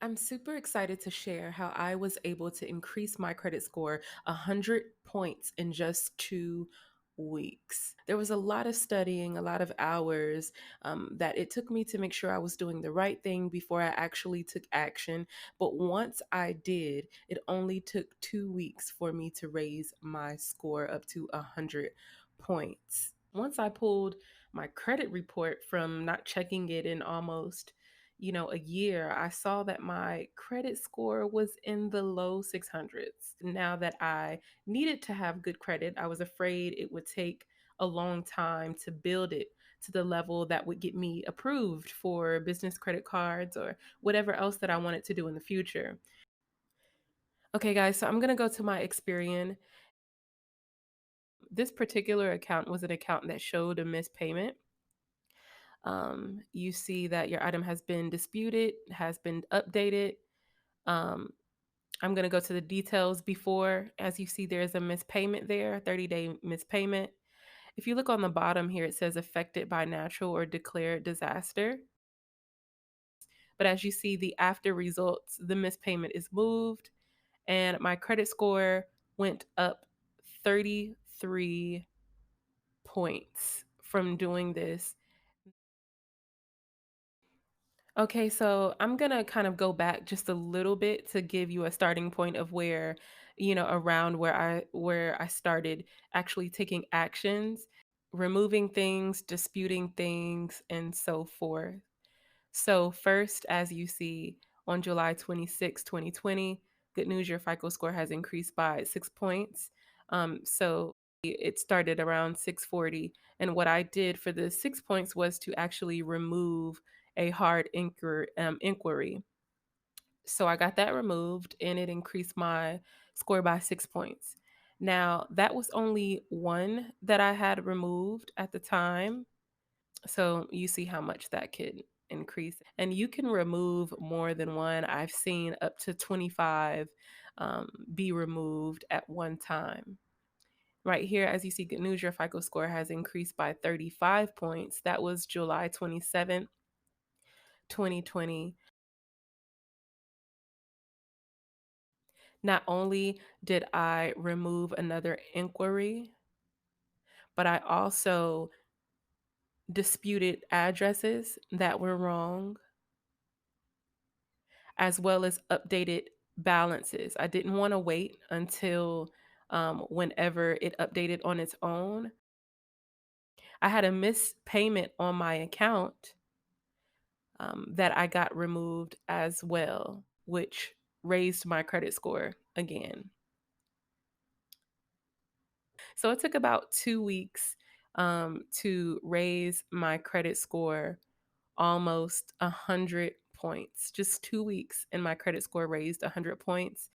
I'm super excited to share how I was able to increase my credit score 100 points in just 2 weeks. There was a lot of studying, a lot of hours that it took me to make sure I was doing the right thing before I actually took action. But once I did, it only took 2 weeks for me to raise my score up to 100 points. Once I pulled my credit report from not checking it in almost a year, I saw that my credit score was in the low 600s. Now that I needed to have good credit, I was afraid it would take a long time to build it to the level that would get me approved for business credit cards or whatever else that I wanted to do in the future. Okay, guys, so I'm going to go to my Experian. This particular account was an account that showed a missed payment. You see that your item has been disputed, has been updated. Um, I'm going to go to the details before. As you see, there's a missed payment there, 30-day missed payment. If you look on the bottom here, it says affected by natural or declared disaster. But as you see, the after results, the missed payment is moved, and my credit score went up 33 points from doing this. Okay, so I'm gonna kind of go back just a little bit to give you a starting point of where, around where I started actually taking actions, removing things, disputing things, and so forth. So first, as you see on July 26, 2020, good news, your FICO score has increased by 6 points. So it started around 640. And what I did for the 6 points was to actually remove a hard inquiry. So I got that removed and it increased my score by 6 points. Now, that was only one that I had removed at the time. So you see how much that could increase. And you can remove more than one. I've seen up to 25 be removed at one time. Right here, as you see, good news, your FICO score has increased by 35 points. That was July 27th, 2020. Not only did I remove another inquiry, but I also disputed addresses that were wrong, as well as updated balances. I didn't want to wait until whenever it updated on its own. I had a missed payment on my account that I got removed as well, which raised my credit score again. So it took about 2 weeks to raise my credit score almost 100 points. Just 2 weeks, and my credit score raised 100 points.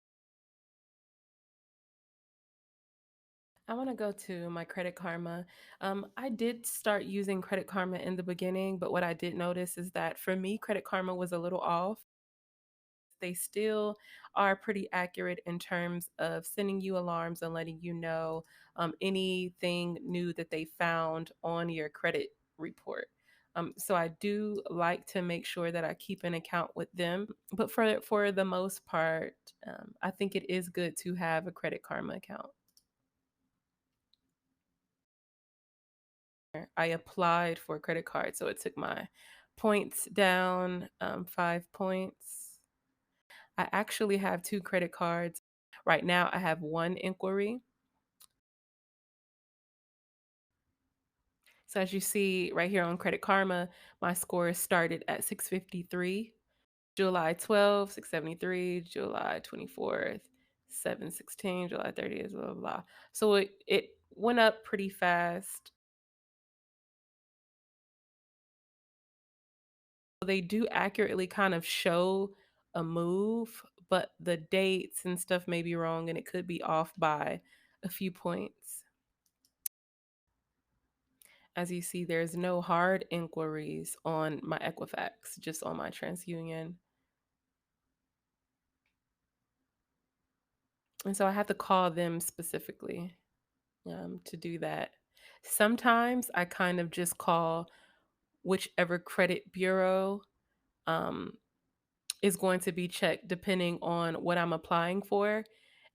I want to go to my Credit Karma. I did start using Credit Karma in the beginning, but what I did notice is that for me, Credit Karma was a little off. They still are pretty accurate in terms of sending you alarms and letting you know anything new that they found on your credit report. So I do like to make sure that I keep an account with them, but for the most part, I think it is good to have a Credit Karma account. I applied for a credit card, so it took my points down 5 points. I actually have two credit cards. Right now, I have one inquiry. So as you see right here on Credit Karma, my score started at 653, July 12th, 673, July 24th, 716, July 30th, blah, blah, blah. So it went up pretty fast. They do accurately kind of show a move, but the dates and stuff may be wrong and it could be off by a few points. As you see, there's no hard inquiries on my Equifax, just on my Transunion. And so I have to call them specifically to do that. Sometimes I kind of just call whichever credit bureau um, is going to be checked depending on what I'm applying for.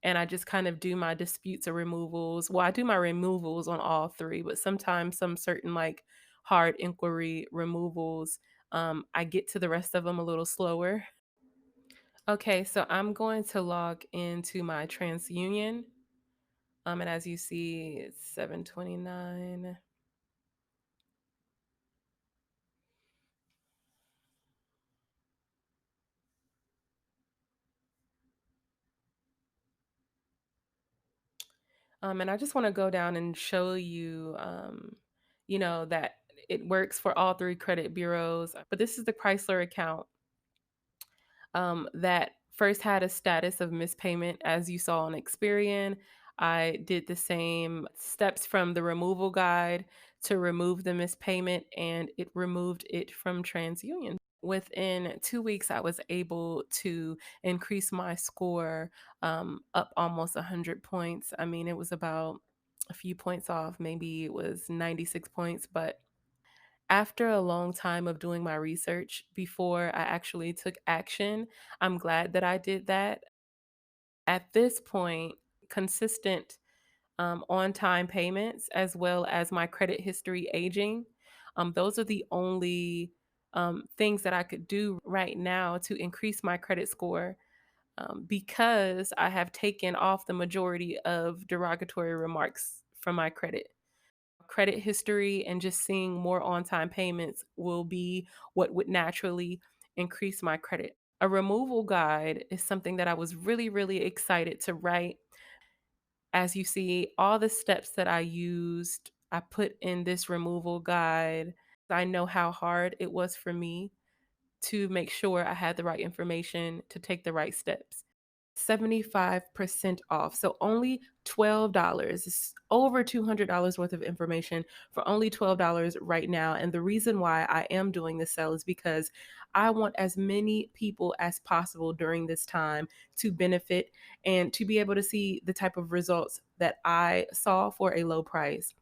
And I just kind of do my disputes or removals. Well, I do my removals on all three, but sometimes some certain like hard inquiry removals, I get to the rest of them a little slower. Okay, so I'm going to log into my TransUnion. And as you see, it's 729. And I just want to go down and show you, that it works for all three credit bureaus. But this is the Chrysler account that first had a status of mispayment, as you saw on Experian. I did the same steps from the removal guide to remove the mispayment, and it removed it from TransUnion. Within 2 weeks, I was able to increase my score up almost 100 points. I mean, it was about a few points off. Maybe it was 96 points, but after a long time of doing my research before I actually took action, I'm glad that I did that. At this point, consistent on time payments as well as my credit history aging, those are the only things that I could do right now to increase my credit score, because I have taken off the majority of derogatory remarks from my credit history, and just seeing more on time payments will be what would naturally increase my credit. A removal guide is something that I was really, really excited to write. As you see, all the steps that I used, I put in this removal guide. I know how hard it was for me to make sure I had the right information to take the right steps. 75% off. So only $12. It's over $200 worth of information for only $12 right now. And the reason why I am doing this sale is because I want as many people as possible during this time to benefit and to be able to see the type of results that I saw for a low price.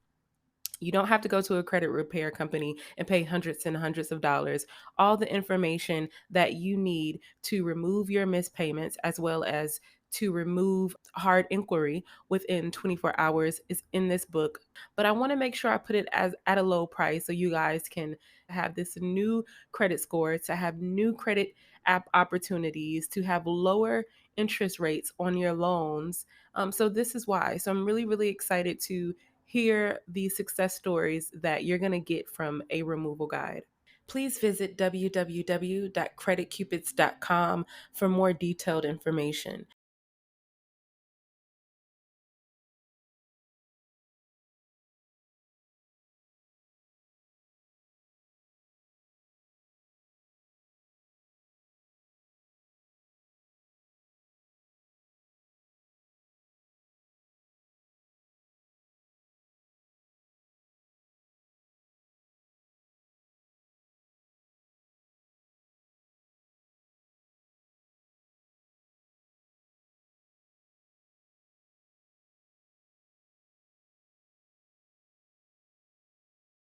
You don't have to go to a credit repair company and pay hundreds and hundreds of dollars. All the information that you need to remove your missed payments as well as to remove hard inquiry within 24 hours is in this book. But I want to make sure I put it as at a low price so you guys can have this new credit score, to have new credit app opportunities, to have lower interest rates on your loans. So this is why. So I'm really, really excited to hear the success stories that you're going to get from a removal guide. Please visit www.creditcupids.com for more detailed information.